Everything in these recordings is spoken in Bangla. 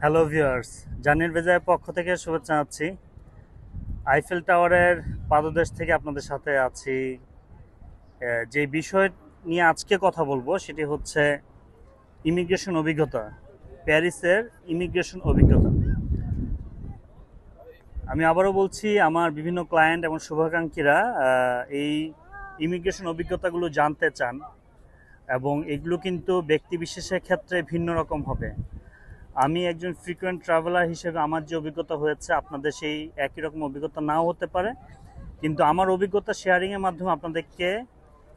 হ্যালো ভিউয়ার্স, জার্নির ভিসার পক্ষ থেকে শুভেচ্ছা জানাচ্ছি। আইফেল টাওয়ারের পাদদেশ থেকে আপনাদের সাথে আছি। যে বিষয় নিয়ে আজকে কথা বলবো সেটি হচ্ছে ইমিগ্রেশন অভিজ্ঞতা, প্যারিসের ইমিগ্রেশন অভিজ্ঞতা। আমি আবারও বলছি, আমার বিভিন্ন ক্লায়েন্ট এবং শুভাকাঙ্ক্ষীরা এই ইমিগ্রেশন অভিজ্ঞতাগুলো জানতে চান এবং এগুলো কিন্তু ব্যক্তি বিশেষের ক্ষেত্রে ভিন্ন রকম হবে। আমি একজন ফ্রিকোয়েন্ট ট্রাভেলার হিসেবে আমার যে অভিজ্ঞতা হয়েছে আপনাদের সেই একই রকম অভিজ্ঞতা নাও হতে পারে, কিন্তু আমার অভিজ্ঞতা শেয়ারিংয়ের মাধ্যমে আপনাদেরকে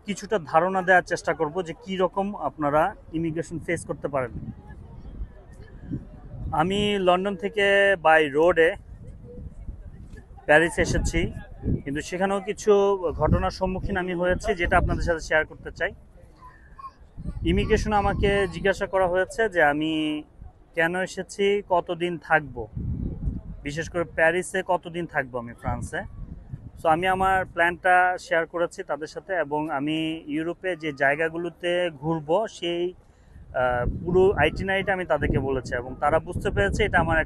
কিছুটা ধারণা দেওয়ার চেষ্টা করব যে কী রকম আপনারা ইমিগ্রেশন ফেস করতে পারেন। আমি লন্ডন থেকে বাই রোডে প্যারিস এসেছি, কিন্তু সেখানেও কিছু ঘটনার সম্মুখীন আমি হয়েছি যেটা আপনাদের সাথে শেয়ার করতে চাই। ইমিগ্রেশনে আমাকে জিজ্ঞাসা করা হয়েছে যে আমি কেন এসেছি, কতদিন থাকবো, বিশেষ করে প্যারিসে কতদিন থাকবো আমি ফ্রান্সে। সো আমি আমার প্ল্যানটা শেয়ার করেছি তাদের সাথে এবং আমি ইউরোপে যে জায়গাগুলোতে ঘুরবো সেই পুরো আইটিনারিটা আমি তাদেরকে বলেছি এবং তারা বুঝতে পেরেছে এটা আমার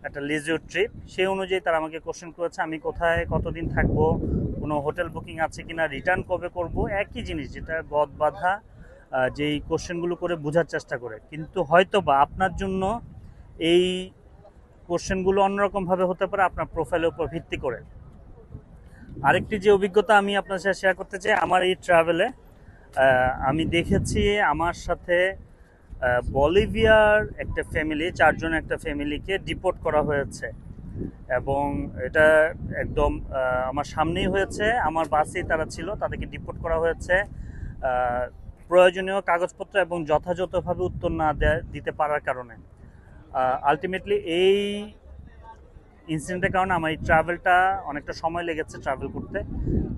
একটা লিজিওর ট্রিপ। সেই অনুযায়ী তারা আমাকে কোশ্চেন করেছে আমি কোথায় কতদিন থাকবো, কোনো হোটেল বুকিং আছে কিনা, রিটার্ন কবে করব, একই জিনিস যেটা গদ বাঁধা যেই কোশ্চেনগুলো করে বোঝার চেষ্টা করে। কিন্তু হয়তো বা আপনার জন্য এই কোশ্চেনগুলো অন্যরকমভাবে হতে পারে আপনার প্রোফাইলের উপর ভিত্তি করে। আরেকটি যে অভিজ্ঞতা আমি আপনার সাথে শেয়ার করতে চাই, আমার এই ট্রাভেলে আমি দেখেছি আমার সাথে বলিভিয়ার একটা ফ্যামিলি, চারজনের একটা ফ্যামিলিকে ডিপোর্ট করা হয়েছে এবং এটা একদম আমার সামনেই হয়েছে। আমার বাসেই তারা ছিল, তাদেরকে ডিপোর্ট করা হয়েছে প্রয়োজনীয় কাগজপত্র এবং যথাযথভাবে উত্তর না দিতে পারার কারণে। আলটিমেটলি এই ইনসিডেন্টের কারণে আমার এই ট্রাভেলটা অনেকটা সময় লেগেছে ট্রাভেল করতে।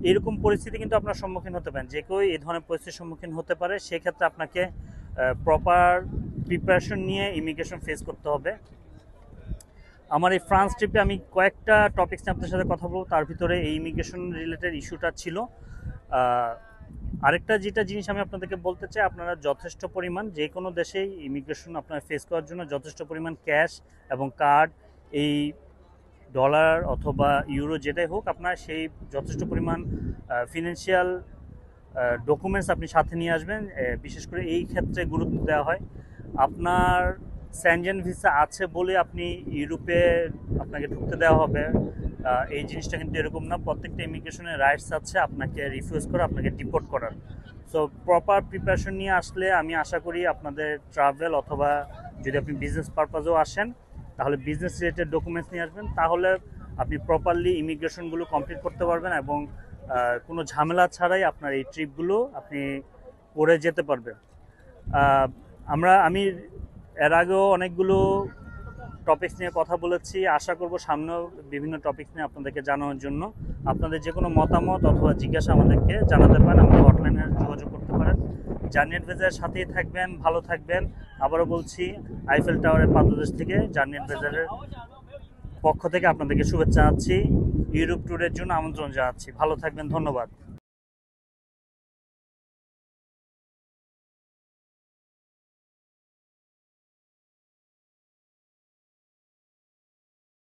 এরকম পরিস্থিতি কিন্তু আপনার সম্মুখীন হতে পারেন, যে কেউ এই ধরনের পরিস্থিতির সম্মুখীন হতে পারে। সেক্ষেত্রে আপনাকে প্রপার প্রিপারেশন নিয়ে ইমিগ্রেশন ফেস করতে হবে। আমার এই ফ্রান্স ট্রিপে আমি কয়েকটা টপিকস নিয়ে আপনার সাথে কথা বলবো, তার ভিতরে এই ইমিগ্রেশন রিলেটেড ইস্যুটা ছিল। আরেকটা যেটা জিনিস আমি আপনাদেরকে বলতে চাই, আপনারা যথেষ্ট পরিমাণ যে কোনো দেশেই ইমিগ্রেশন আপনারা ফেস করার জন্য যথেষ্ট পরিমাণ ক্যাশ এবং কার্ড, এই ডলার অথবা ইউরো যেটাই হোক, আপনার সেই যথেষ্ট পরিমাণ ফিনান্সিয়াল ডকুমেন্টস আপনি সাথে নিয়ে আসবেন। বিশেষ করে এই ক্ষেত্রে গুরুত্ব দেওয়া হয়। আপনার স্যানজেন ভিসা আছে বলে আপনি ইউরোপে আপনাকে ঢুকতে দেওয়া হবে, এই জিনিসটা কিন্তু এরকম না। প্রত্যেকটা ইমিগ্রেশনের রাইটস আছে আপনাকে রিফিউজ করে আপনাকে ডিপোর্ট করার। সো প্রপার প্রিপারেশন নিয়ে আসলে আমি আশা করি আপনাদের ট্রাভেল অথবা যদি আপনি বিজনেস পারপাসেও আসেন তাহলে বিজনেস রিলেটেড ডকুমেন্টস নিয়ে আসবেন, তাহলে আপনি প্রপারলি ইমিগ্রেশনগুলো কমপ্লিট করতে পারবেন এবং কোনো ঝামেলা ছাড়াই আপনার এই ট্রিপগুলো আপনি করে যেতে পারবেন। আমি এর আগেও অনেকগুলো টপিকস নিয়ে কথা বলেছি, আশা করব সামনেও বিভিন্ন টপিকস নিয়ে আপনাদেরকে জানানোর জন্য। আপনাদের যে কোনো মতামত অথবা জিজ্ঞাসা আমাদেরকে জানাতে পারেন, আমাদের হটলাইনে যোগাযোগ করতে পারেন। জার্নি অ্যাডভাইজারের সাথেই থাকবেন, ভালো থাকবেন। আবারও বলছি, আইফেল টাওয়ারের পাদদেশ থেকে জার্নি অ্যাডভাইজারের পক্ষ থেকে আপনাদেরকে শুভেচ্ছা জানাচ্ছি, ইউরোপ ট্যুরের জন্য আমন্ত্রণ জানাচ্ছি। ভালো থাকবেন, ধন্যবাদ।